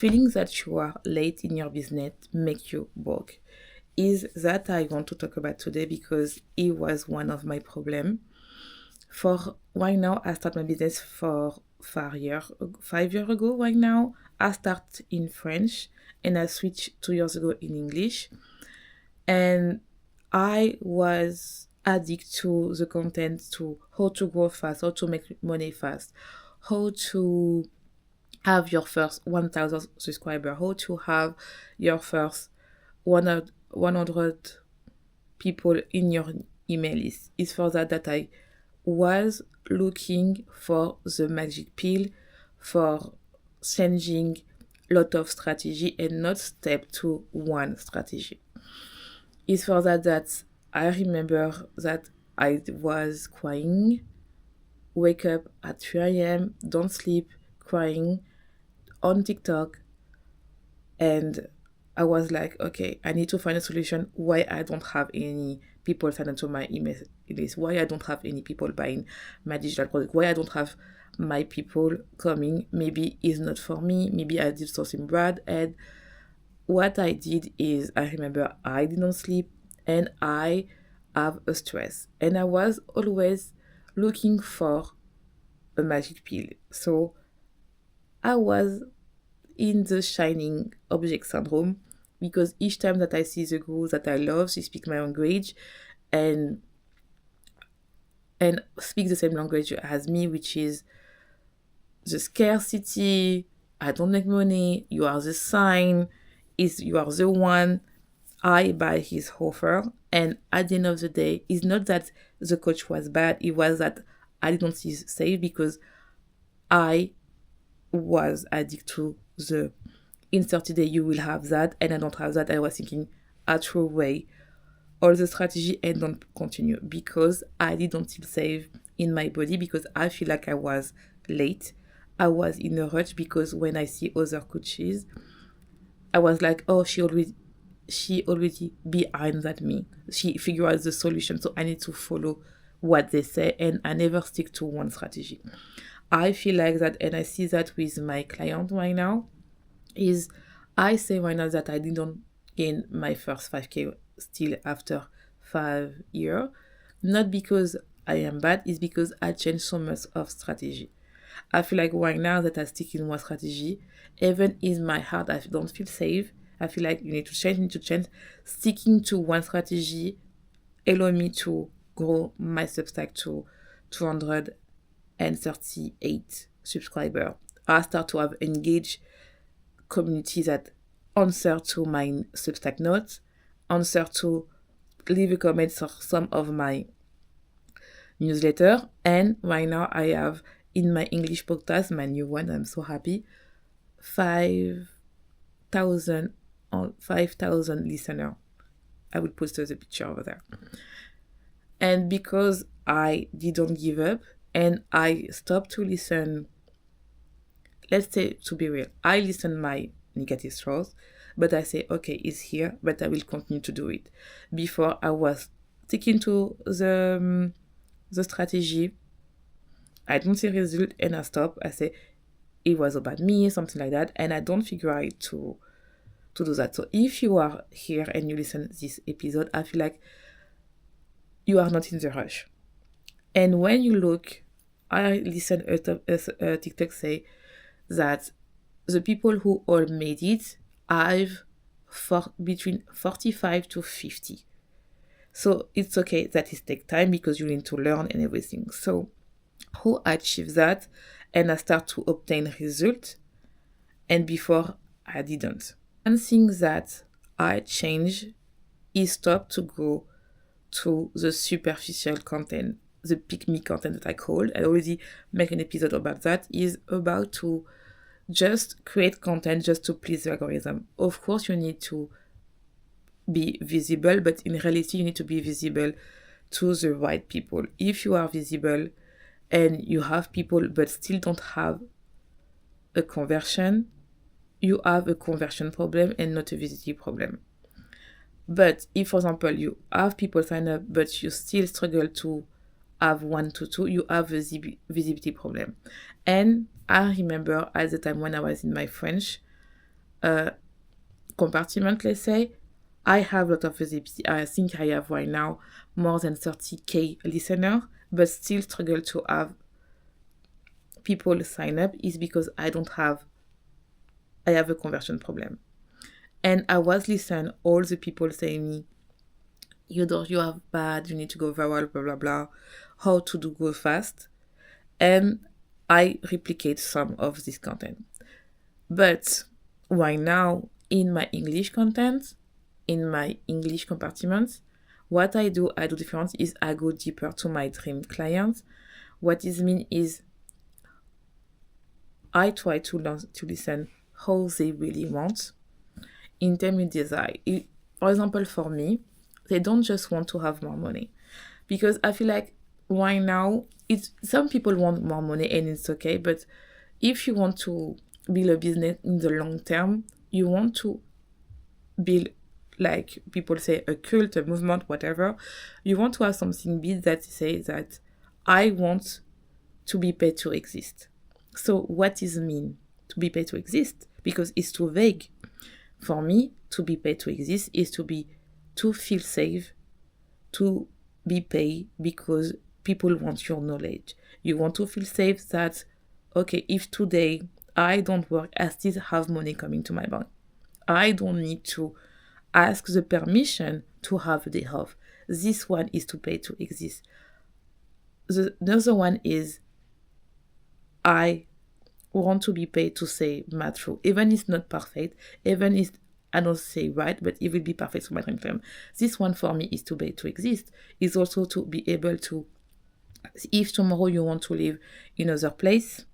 Feeling that you are late in your business make you broke. Is that I want to talk about today because it was one of my problem. For right now, I start my business for 5 years ago. Right now, I start in French and I switched 2 years ago in English. And I was addicted to the content, to how to grow fast, how to make money fast, how to have your first 1,000 subscriber, how to have your first 100 people in your email list. It's for that I was looking for the magic pill for changing lot of strategy and not step to one strategy. It's for that I remember that I was crying, wake up at 3 a.m., don't sleep, crying on TikTok, and I was like, okay, I need to find a solution why I don't have any people sign into my email list, why I don't have any people buying my digital product, why I don't have my people coming. Maybe it's not for me, maybe I did something bad. And what I did is I remember I didn't sleep and I have a stress. And I was always looking for a magic pill. So I was in the shining object syndrome because each time that I see the girl that I love, she speaks my language and speak the same language as me, which is the scarcity. I don't make money. You are the sign. Is you are the one. I buy his offer, and at the end of the day, it's not that the coach was bad. It was that I didn't see save because I was addicted to the in 30 days you will have that, and I don't have that. I was thinking I throw away all the strategy and don't continue because I didn't feel safe in my body, because I feel like I was late. I was in a rush because when I see other coaches, I was like, oh, she already behind that me. She figure out the solution, so I need to follow what they say, and I never stick to one strategy. I feel like that, and I see that with my client right now, is I say right now that I didn't gain my first 5K still after 5 years. Not because I am bad, it's because I changed so much of strategy. I feel like right now that I stick in one strategy, even in my heart, I don't feel safe. I feel like you need to change, need to change. Sticking to one strategy allow me to grow my Substack to 238 subscribers. I start to have engaged community that answer to my Substack notes, answer to leave a comment for some of my newsletter. And right now I have in my English podcast, my new one, I'm so happy, 5,000 or 5,000 listeners. I will post the picture over there. And because I didn't give up and I stopped to listen, let's say, to be real, I listen my negative thoughts, but I say, okay, it's here, but I will continue to do it. Before I was sticking to the strategy, I don't see result and I stop. I say it was about me, something like that, and I don't figure out to do that. So if you are here and you listen to this episode, I feel like you are not in the rush. And when you look, I listen a TikTok say that the people who all made it have between 45 to 50. So it's okay that it takes time because you need to learn and everything. So who achieve that and I start to obtain results, and before I didn't. One thing that I changed is stop to go to the superficial content, the pick me content that I called. I already make an episode about that. Is about to just create content just to please the algorithm. Of course, you need to be visible, but in reality, you need to be visible to the right people. If you are visible and you have people but still don't have a conversion, you have a conversion problem and not a visibility problem. But if, for example, you have people sign up but you still struggle to have 1 to 2, you have a visibility problem. And I remember at the time when I was in my French, compartment, let's say, I have a lot of visibility. I think I have right now more than 30K listeners, but still struggle to have people sign up is because I have a conversion problem. And I was listening all the people saying me, you have bad, you need to go viral, blah, blah, blah, how to go fast. And I replicate some of this content. But right now, in my English content, in my English compartments, what I do different is I go deeper to my dream clients. What this means is I try to listen how they really want in terms of desire. For example, for me, they don't just want to have more money. Because I feel like right now, some people want more money and it's okay, but if you want to build a business in the long term, you want to build, like people say, a cult, a movement, whatever. You want to have something big that says that I want to be paid to exist. So what does it mean to be paid to exist? Because it's too vague. For me, to be paid to exist is to feel safe, to be paid because people want your knowledge. You want to feel safe that, okay, if today I don't work, I still have money coming to my bank. I don't need to ask the permission to have a day off. This one is to pay to exist. The other one is I want to be paid to say my truth. Even if it's not perfect, even if I don't say right, but it will be perfect for my dream firm. This one for me is to pay to exist. Is also to be able to, if tomorrow you want to live in another place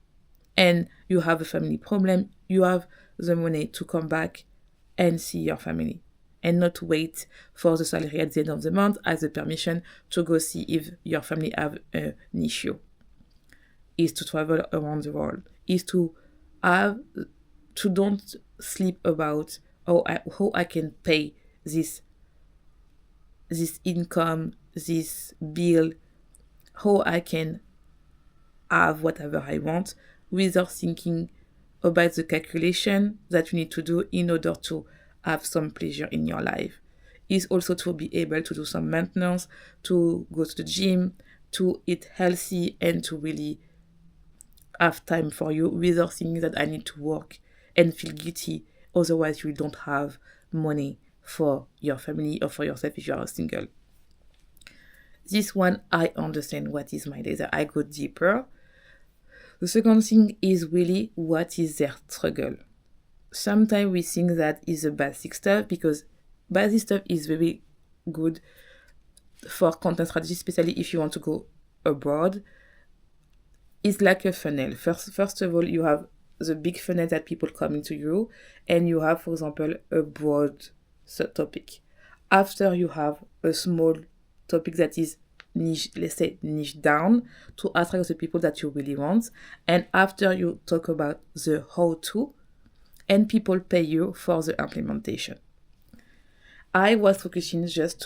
and you have a family problem, you have the money to come back and see your family and not wait for the salary at the end of the month as a permission to go see if your family have an issue. Is to travel around the world. Is to don't sleep about how I can pay this income, this bill, how I can have whatever I want without thinking about the calculation that you need to do in order to have some pleasure in your life. Is also to be able to do some maintenance, to go to the gym, to eat healthy, and to really have time for you without thinking that I need to work and feel guilty. Otherwise, you don't have money for your family or for yourself if you are single. This one, I understand what is my desire. I go deeper. The second thing is really what is their struggle. Sometimes we think that is a basic stuff because basic stuff is very good for content strategy, especially if you want to go abroad. It's like a funnel. First of all, you have the big funnel that people come into you, and you have, for example, a broad topic. After you have a small topic that is niche, let's say niche down to attract the people that you really want. And after you talk about the how-to, and people pay you for the implementation. I was focusing just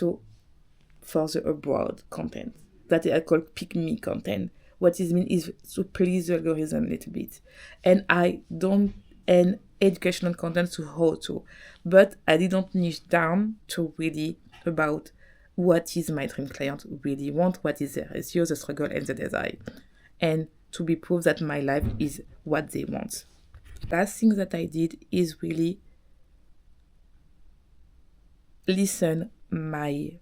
for the abroad content that I call pick me content. What it means is to please the algorithm a little bit. And and educational content to how to. But I didn't niche down to really about what is my dream client really want, what is their issue, the struggle, and the desire. And to be proved that my life is what they want. Last thing that I did is really limited my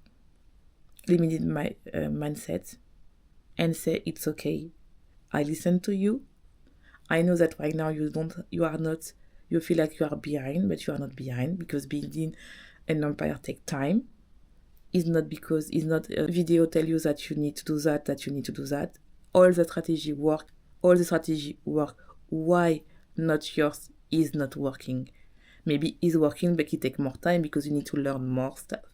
mindset and say it's okay. I listen to you. I know that right now you feel like you are behind, but you are not behind because building an empire takes time. It's not a video tell you that you need to do that you need to do that. All the strategy work. Why not yours is not working? Maybe it's working, but it takes more time because you need to learn more stuff.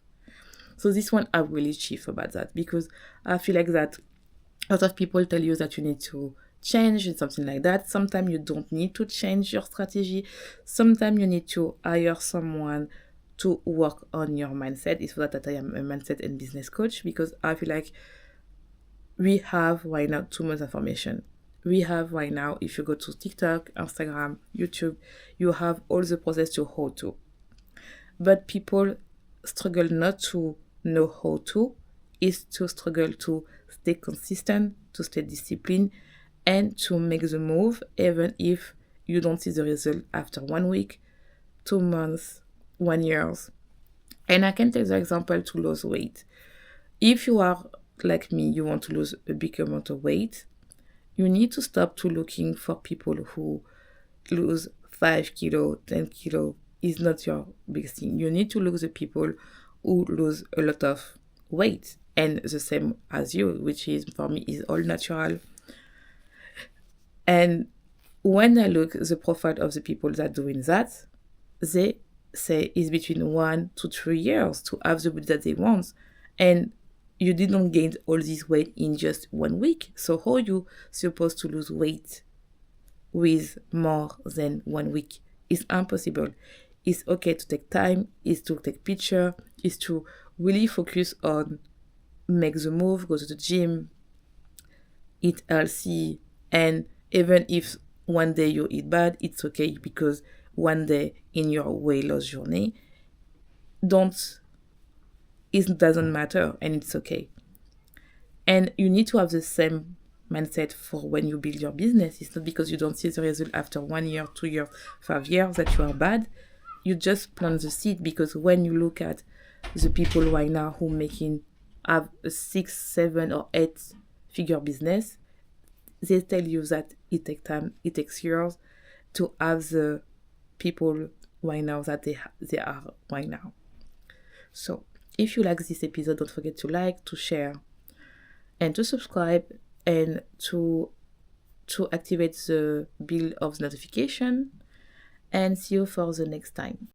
So this one, I really chief about that because I feel like that a lot of people tell you that you need to change and something like that. Sometimes you don't need to change your strategy. Sometimes you need to hire someone to work on your mindset. It's for that I am a mindset and business coach because I feel like we have right now too much information. we have right now, if you go to TikTok, Instagram, YouTube, you have all the process to how to. But people struggle not to know how to, is to struggle to stay consistent, to stay disciplined, and to make the move even if you don't see the result after 1 week, 2 months, 1 year. And I can take the example to lose weight. If you are like me, you want to lose a big amount of weight, you need to stop to looking for people who lose 5 kilo, 10 kilo is not your big thing. You need to look at the people who lose a lot of weight and the same as you, which is for me is all natural. And when I look at the profile of the people that are doing that, they say it's between 1 to 3 years to have the body that they want. And you didn't gain all this weight in just 1 week. So how are you supposed to lose weight with more than 1 week? It's impossible. It's okay to take time, is to take picture, is to really focus on make the move, go to the gym, eat healthy, and even if one day you eat bad, it's okay because one day in your weight loss journey, it doesn't matter and it's okay. And you need to have the same mindset for when you build your business. It's not because you don't see the result after 1 year, 2 years, 5 years that you are bad. You just plant the seed, because when you look at the people right now who have a 6, 7 or 8 figure business, they tell you that it takes time, it takes years to have the people right now that they are right now. So if you like this episode, don't forget to like, to share, and to subscribe, and to activate the bell of notification. And see you for the next time.